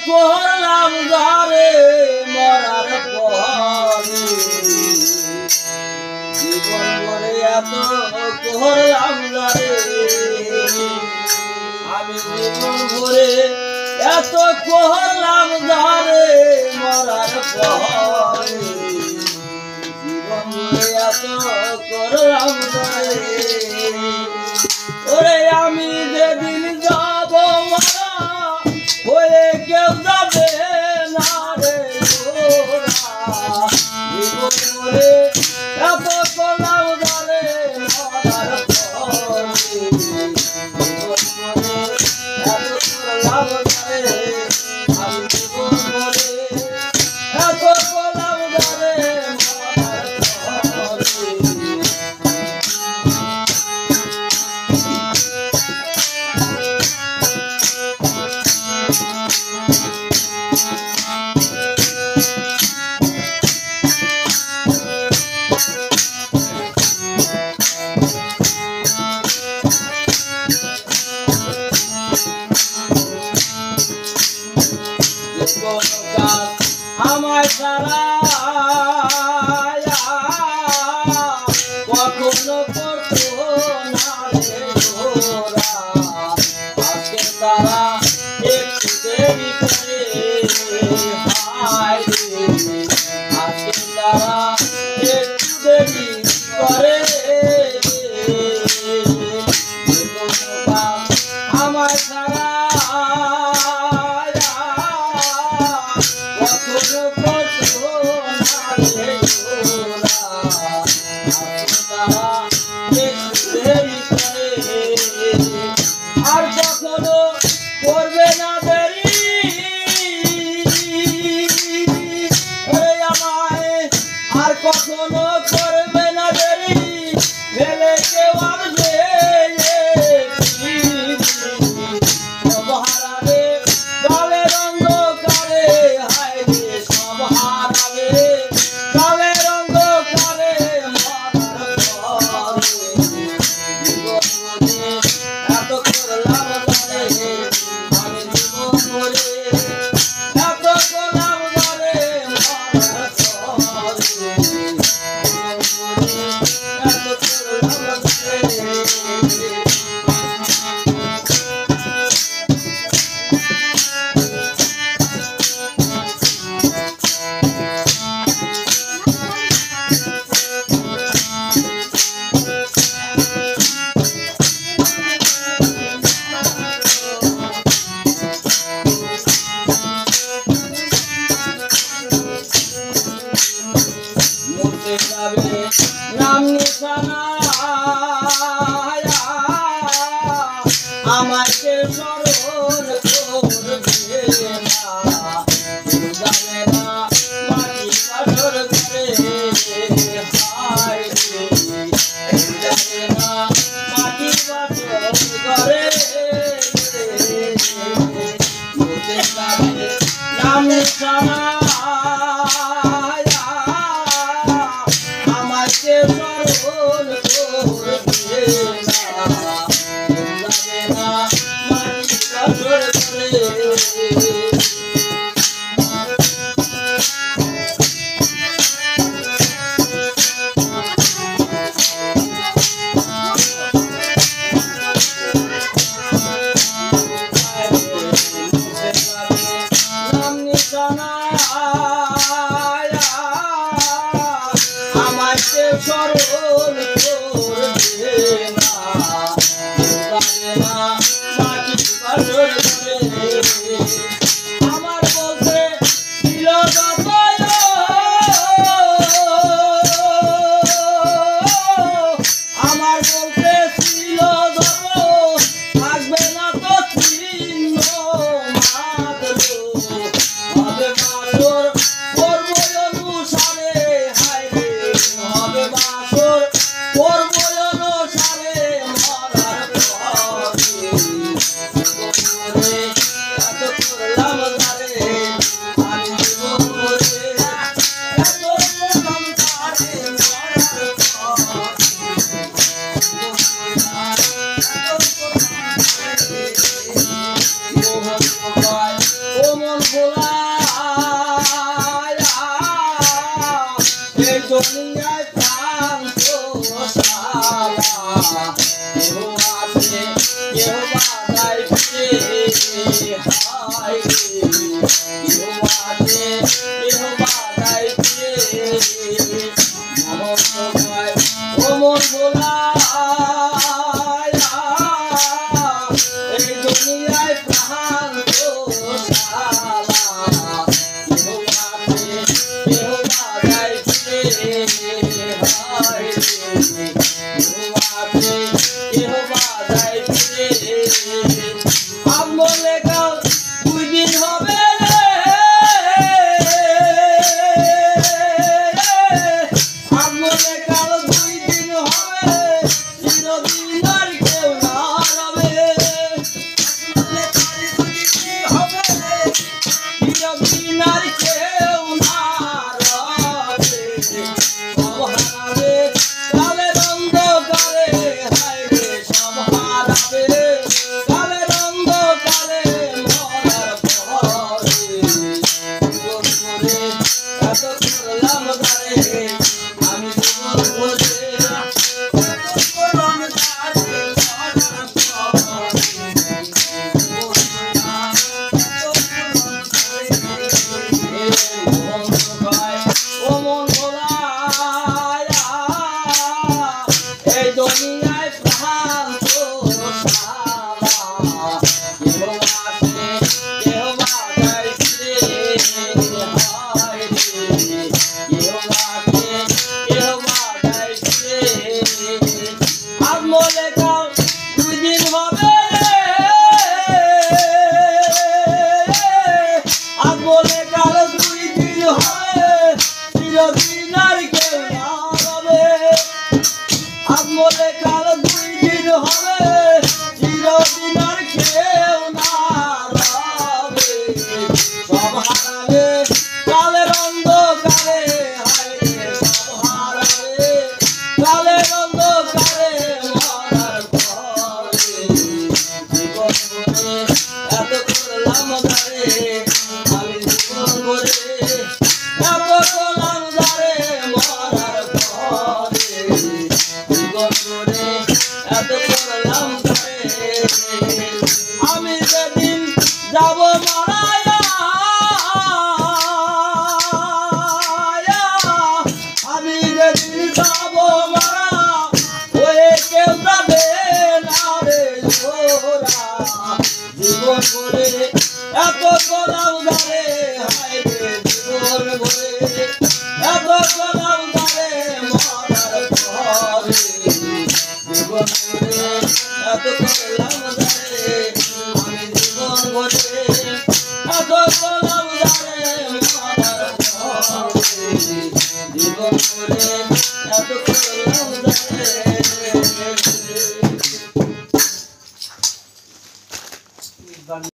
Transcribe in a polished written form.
করলাম যারে মরার পরে জীবন ভরে এত করলাম যারে আমি জীবন ভরে এত করলাম যারে মরার পরে জীবন ভরে এত করলাম যারে ওরে আমি যেদিন যাব মারা হয়ে কেউ যাবে না রে জীবন ভরে এত করলাম যারে মরার পরে জীবন ভরে এত করলাম যারে আমি জীবন ভরে এত করলাম যারে মরার পরে আমায় সারা কখনো করতো না রে ওরা আজকে তারা একটু দেরি করে হায় রে আজকে তারা একটু দেরি করে আমায় সারা আর কখনো করবে না দেরি আমায় আর কখনো করবে না দেরি ফেলে কেউ আসবে সব হারাবে কালের অন্ধকারে হায় রে সব হারাবে কালের অন্ধকারে মরার পরে জীবন ভরে এত করলাম যারে আমি জীবন ভরে এত করলাম যারে মরার পরে জীবন ভরে এত করলাম যারে নাম নিশানা আমাকে স্মরণ করবে না জানে না মাটি পাথর করে হায় রে জানে না মাটি পাথর করে নাম নিশানা আমাকে স্মরণ করবে না যাবে না মাটি পাথর করে নাম নিশানা আমাকে স্মরণ করবে না জানে না মাটি পাথর করে আমার বলতে ছিল যত আমার বলতে ছিল যত থাকবে না তো চিহ্ন মাত্র হবে বাসর করবো অনুসারে হায় রে হবে বাসর গায় ও মন ভোলায় এই দুনিয়ায় প্রাণ তো সালা কেহ মাতে কেহ বাজায় ফিরে হায় রে কেহ মাতে কেহ বাজায় ফিরে আমলে গাও দুই দিন হবে রে আমলে গাও দুই দিন হবে চিরদিন আর কেউ না রবে আমলে গাও দুই দিন হবে চিরদিন আর কেউ না রবে সব হারাবে কালের অন্ধকারে হায় রে সব হারাবে কালের অন্ধকারে মরার পরে জীবন করে এত করলাম গারে আমি জীবন করে এত করলাম গারে মরার পরে জীবন করে এত করলাম গারে ও মন ভোলায় এই দুনিয়ায় প্রাণ তো সালা কেহ মাতে কেহ বাজায় ফিরে হায় রে কেহ মাতে কেহ বাজায় ফিরে আমলে গাও দুই দিন হবে আমলে গাও দুই দিন হবে চিরদিন আর কেউ না রবে আমলে কাল দুই দিন হবে চিরদিন আর কেউ না রবে সব হারাবে কালের অন্ধকারে হায় রে সব হারাবে কালের অন্ধকারে মরার পরে জীবন করে এত করলাম গারে আমি জীবন করে এত করলাম গারে মরার পরে জীবন করে এত করলাম গারে আমি যেদিন যাব মারা আমি যেদিন যাব মারা হয়ে কেউ যাবে না রে ওরা জীবন করে এত করলাম গারে হায় রে জীবন করে এত করলাম গারে মরার পরে জীবন করে এত করলাম গারে আমি জীবন করে এত করলাম গারে মরার পরে জীবন করে